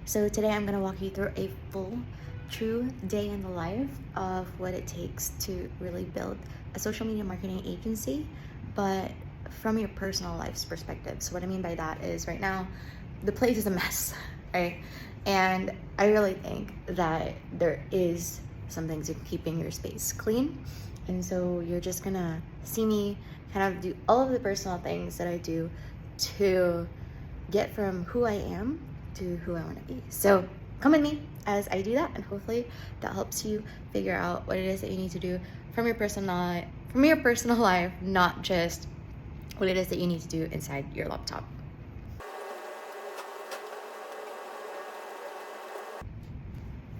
So today I'm gonna walk you through a full, true day in the life of what it takes to really build a social media marketing agency, but from your personal life's perspective. So what I mean by that is right now, the place is a mess, right? And I really think that there is something to keeping your space clean. And so you're just gonna see me kind of do all of the personal things that I do to get from who I am to who I want to be. So come with me as I do that, and hopefully that helps you figure out what it is that you need to do from your personal life, not just what it is that you need to do inside your laptop.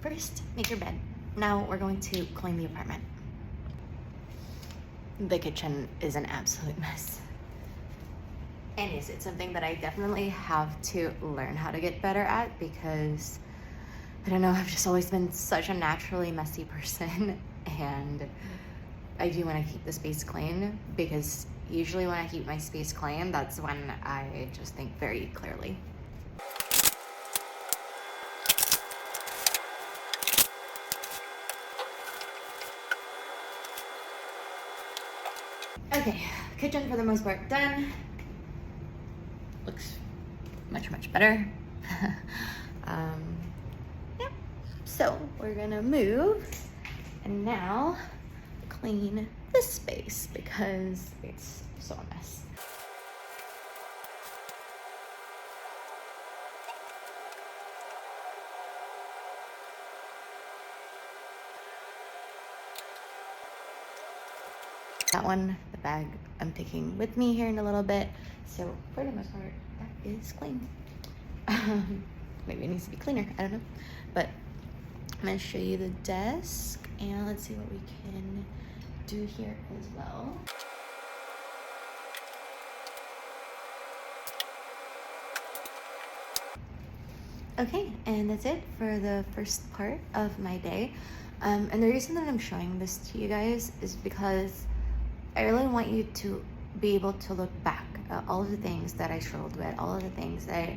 First, make your bed. Now we're going to clean the apartment. The kitchen is an absolute mess. And yes, it's something that I definitely have to learn how to get better at because, I don't know, I've just always been such a naturally messy person. And I do want to keep the space clean because usually when I keep my space clean, that's when I just think very clearly. Okay, kitchen for the most part done. Looks much better. Yeah. So we're gonna move and now clean this space because it's so a mess. That one, the bag I'm taking with me here in a little bit. So for the most part, that is clean. Maybe it needs to be cleaner, I don't know. But I'm gonna show you the desk and let's see what we can do here as well. Okay, and that's it for the first part of my day. And the reason that I'm showing this to you guys is because I really want you to be able to look back at all of the things that I struggled with, all of the things that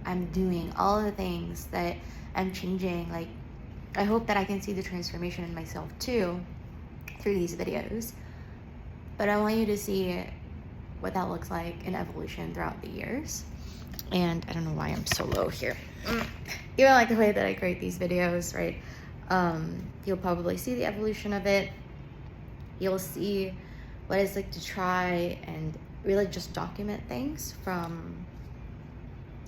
I'm doing, all of the things that I'm changing. Like, I hope that I can see the transformation in myself too through these videos. But I want you to see what that looks like in evolution throughout the years. And I don't know why I'm so low here. You don't like the way that I create these videos, right? You'll probably see the evolution of it. You'll see what it's like to try and really just document things from,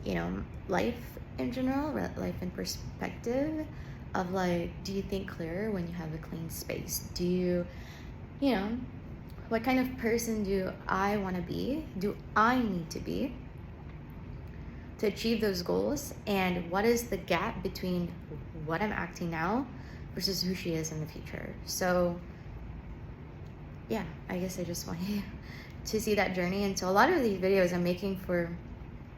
you know, life in general, life in perspective of like, do you think clearer when you have a clean space? Do you know, what kind of person do I want to be? Do I need to be to achieve those goals? And what is the gap between what I'm acting now versus who she is in the future? So yeah, I guess I just want you to see that journey. And so a lot of these videos I'm making for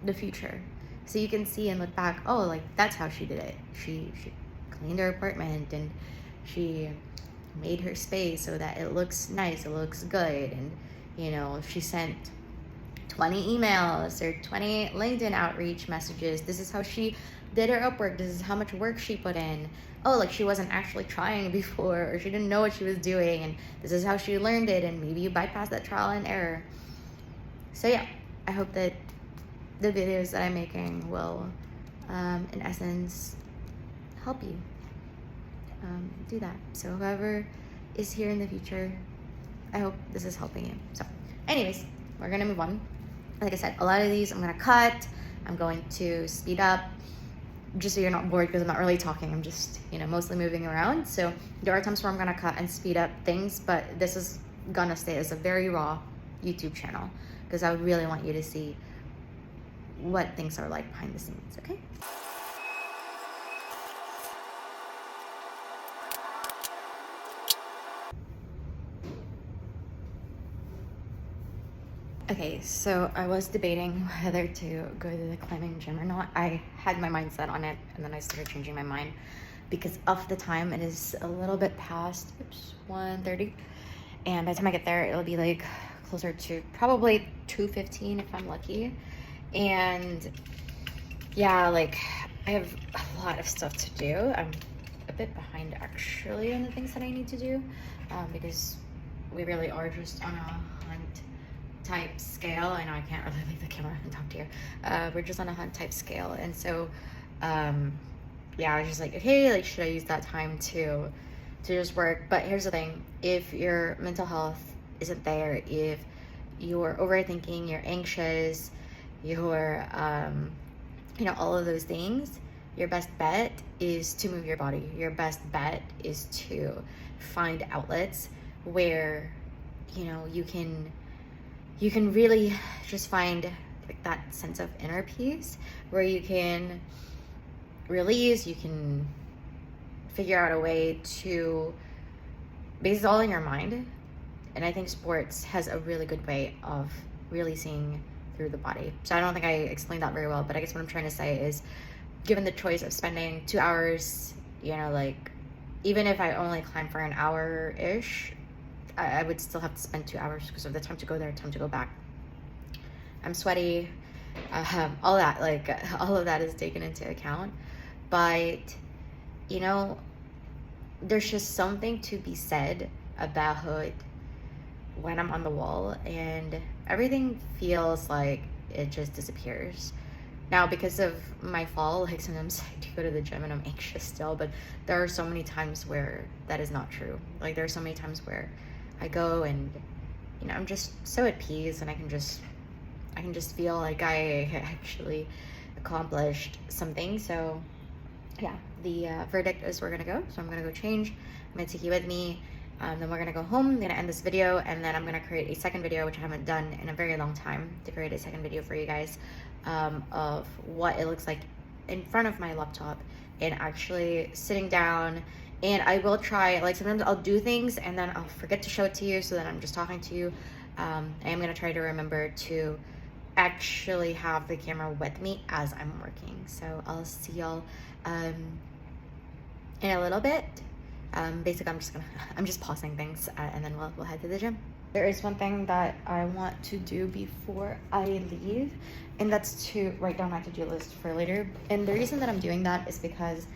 the future. So you can see and look back, oh, like that's how she did it. She cleaned her apartment and she made her space so that it looks nice, it looks good. And, you know, she sent 20 emails or 20 LinkedIn outreach messages. This is how she did her Upwork. This is how much work she put in. Oh, like she wasn't actually trying before, or she didn't know what she was doing, and this is how she learned it, and maybe you bypass that trial and error. So yeah, I hope that the videos that I'm making will, in essence, help you do that. So whoever is here in the future, I hope this is helping you. So anyways, we're gonna move on. Like I said, a lot of these I'm gonna cut. I'm going to speed up, just so you're not bored because I'm not really talking. I'm just, you know, mostly moving around. So there are times where I'm gonna cut and speed up things, but this is gonna stay as a very raw YouTube channel because I would really want you to see what things are like behind the scenes, okay? Okay, so I was debating whether to go to the climbing gym or not. I had my mind set on it, and then I started changing my mind because of the time. It is a little bit past 1:30, and by the time I get there, it'll be like closer to probably 2:15 if I'm lucky. And yeah, like I have a lot of stuff to do. I'm a bit behind actually on the things that I need to do because we really are just on a hunt type scale. I know I can't really leave the camera and talk to you. We're just on a hunt type scale, and so yeah, I was just like, okay, like should I use that time to just work? But here's the thing: if your mental health isn't there, if you're overthinking, you're anxious, you're you know, all of those things, your best bet is to move your body. Your best bet is to find outlets where, you know, you can really just find like that sense of inner peace where you can release, you can figure out a way to base it all in your mind. And I think sports has a really good way of releasing through the body. So I don't think I explained that very well, but I guess what I'm trying to say is, given the choice of spending 2 hours, you know, like even if I only climb for an hour-ish, I would still have to spend 2 hours because of the time to go there, time to go back. I'm sweaty, all that, like all of that is taken into account. But, you know, there's just something to be said about when I'm on the wall and everything feels like it just disappears. Now, because of my fall, like sometimes I do go to the gym and I'm anxious still, but there are so many times where that is not true. Like there are so many times where I go and, you know, I'm just so at peace and I can just feel like I actually accomplished something. So yeah, the verdict is we're gonna go. So I'm gonna go change. I'm gonna take you with me. Then we're gonna go home. I'm gonna end this video, and then I'm gonna create a second video, which I haven't done in a very long time, to create a second video for you guys of what it looks like in front of my laptop and actually sitting down. And I will try, like sometimes I'll do things and then I'll forget to show it to you, so then I'm just talking to you. I am gonna try to remember to actually have the camera with me as I'm working. So I'll see y'all in a little bit. Basically I'm just pausing things and then we'll head to the gym. There is one thing that I want to do before I leave, and that's to write down my to-do list for later. And the reason that I'm doing that is because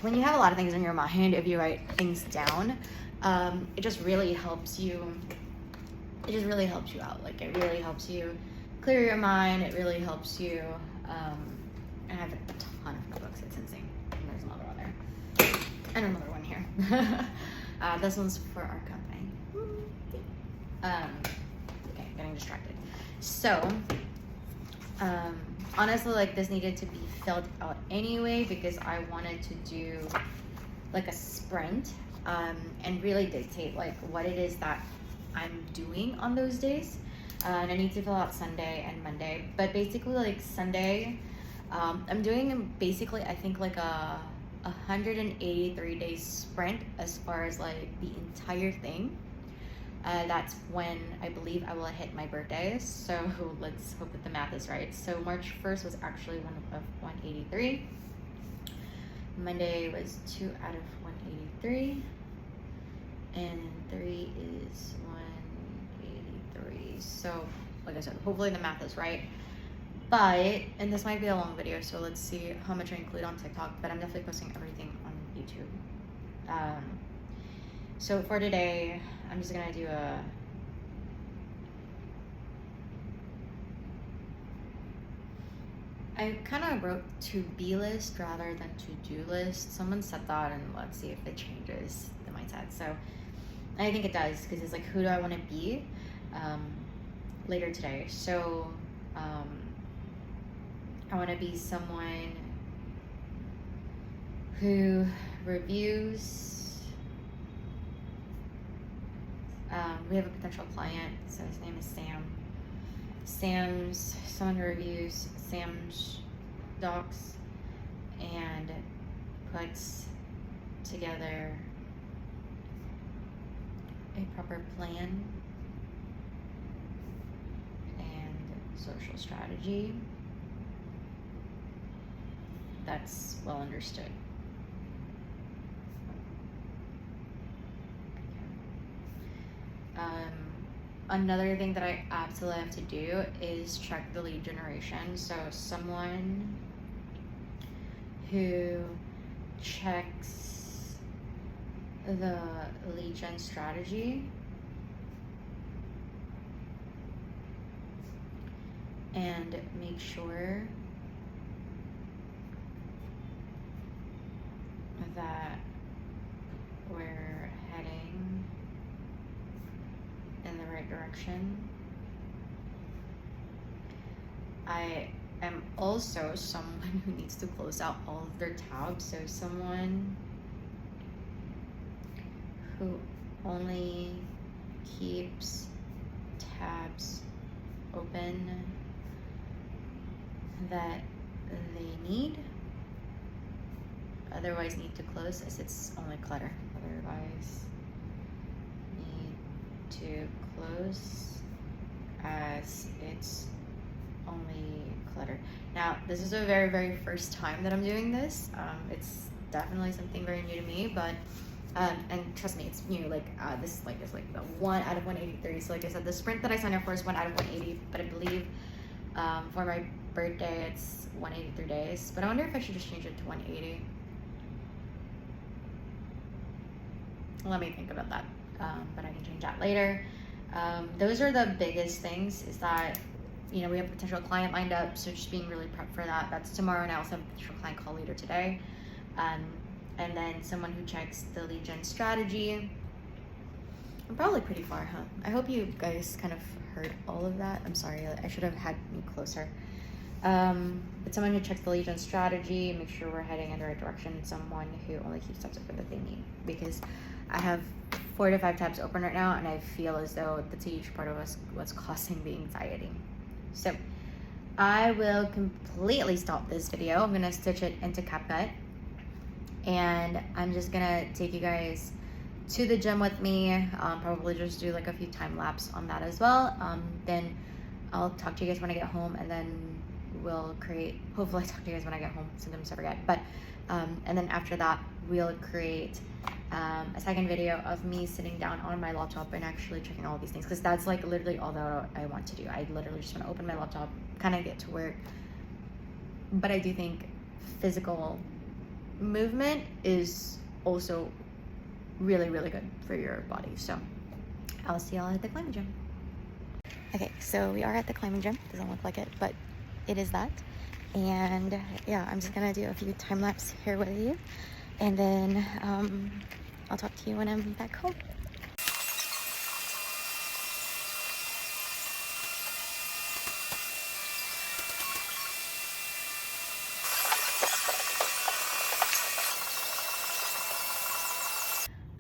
when you have a lot of things in your mind, if you write things down, it just really helps you. It just really helps you out. Like it really helps you clear your mind. It really helps you. And I have a ton of notebooks. It's insane. And there's another one there. And another one here. This one's for our company. Okay, getting distracted. So, honestly, like this needed to be filled out anyway because I wanted to do like a sprint and really dictate like what it is that I'm doing on those days. And I need to fill out Sunday and Monday. But basically, like Sunday, I'm doing basically I think like a 183 day sprint as far as like the entire thing. That's when I believe I will hit my birthday. So let's hope that the math is right. So March 1st was actually one of 183. Monday was 2 out of 183. And 3 is 183. So like I said, hopefully the math is right. But, and this might be a long video, so let's see how much I include on TikTok, but I'm definitely posting everything on YouTube. So for today, I'm just gonna do I kind of wrote to-be list rather than to-do list. Someone said that, and let's see if it changes the mindset. So I think it does, because it's like, who do I want to be later today? So I want to be someone who reviews. We have a potential client, so his name is Sam. Someone who reviews Sam's docs and puts together a proper plan and social strategy that's well understood. Another thing that I absolutely have to do is check the lead generation. So someone who checks the lead gen strategy and make sure that we're heading in the right direction. I am also someone who needs to close out all of their tabs, so someone who only keeps tabs open that they need, otherwise need to close as it's only clutter. Otherwise need to close as it's only clutter. Now, this is the very, very first time that I'm doing this. It's definitely something very new to me, but and trust me, it's new. This is like the 1 out of 183. So like I said, the sprint that I signed up for is 1 out of 180, but I believe for my birthday it's 183 days. But I wonder if I should just change it to 180. Let me think about that, but I can change that later. Those are the biggest things, is that, you know, we have a potential client lined up, so just being really prepped for that. That's tomorrow, and I also have a potential client call later today. And then someone who checks the lead gen strategy. I'm probably pretty far, huh? I hope you guys kind of heard all of that. I'm sorry, I should have had me closer. But someone who checks the lead gen strategy, make sure we're heading in the right direction. Someone who only keeps tabs open that they need, because I have 4 to 5 tabs open right now, and I feel as though that's a huge part of what's causing the anxiety. So I will completely stop this video. I'm gonna stitch it into CapCut, and I'm just gonna take you guys to the gym with me. Probably just do like a few time lapse on that as well. Then I'll talk to you guys when I get home, and then we'll create, hopefully I talk to you guys when I get home, sometimes I forget, but and then after that we'll create a second video of me sitting down on my laptop and actually checking all these things, because that's like literally all that I want to do. I literally just want to open my laptop, kind of get to work. But I do think physical movement is also really, really good for your body. So I'll see y'all at the climbing gym. Okay, so we are at the climbing gym. Doesn't look like it, but it is that. And yeah, I'm just gonna do a few time lapse here with you, and then I'll talk to you when I'm back home.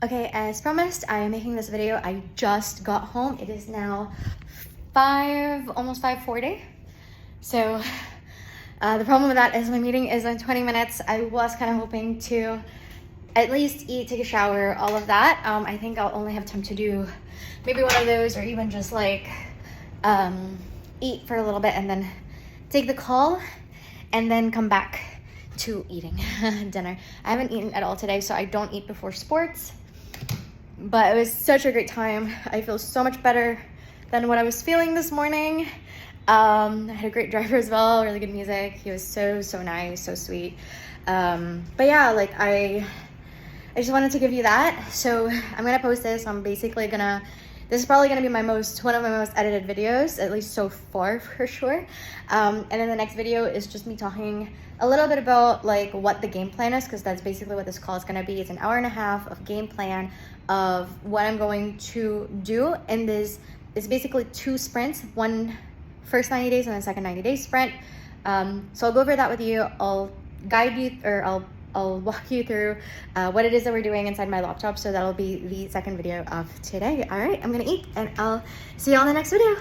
Okay, as promised, I am making this video. I just got home. It is now almost 5:40. So the problem with that is my meeting is in 20 minutes. I was kind of hoping to at least eat, take a shower, all of that. I think I'll only have time to do maybe one of those, or even just like eat for a little bit and then take the call and then come back to eating dinner. I haven't eaten at all today, so I don't eat before sports, but it was such a great time. I feel so much better than what I was feeling this morning. I had a great driver as well, really good music. He was so nice, so sweet. But yeah, like I just wanted to give you that. So I'm gonna post this. This is probably gonna be one of my most edited videos, at least so far for sure. And then the next video is just me talking a little bit about like what the game plan is, because that's basically what this call is gonna be. It's an hour and a half of game plan of what I'm going to do. And this is basically 2 sprints, one first 90 days and then second 90-day sprint. So I'll go over that with you. I'll guide you, or I'll walk you through what it is that we're doing inside my laptop. So that'll be the second video of today. All right, I'm gonna eat, and I'll see you all in the next video.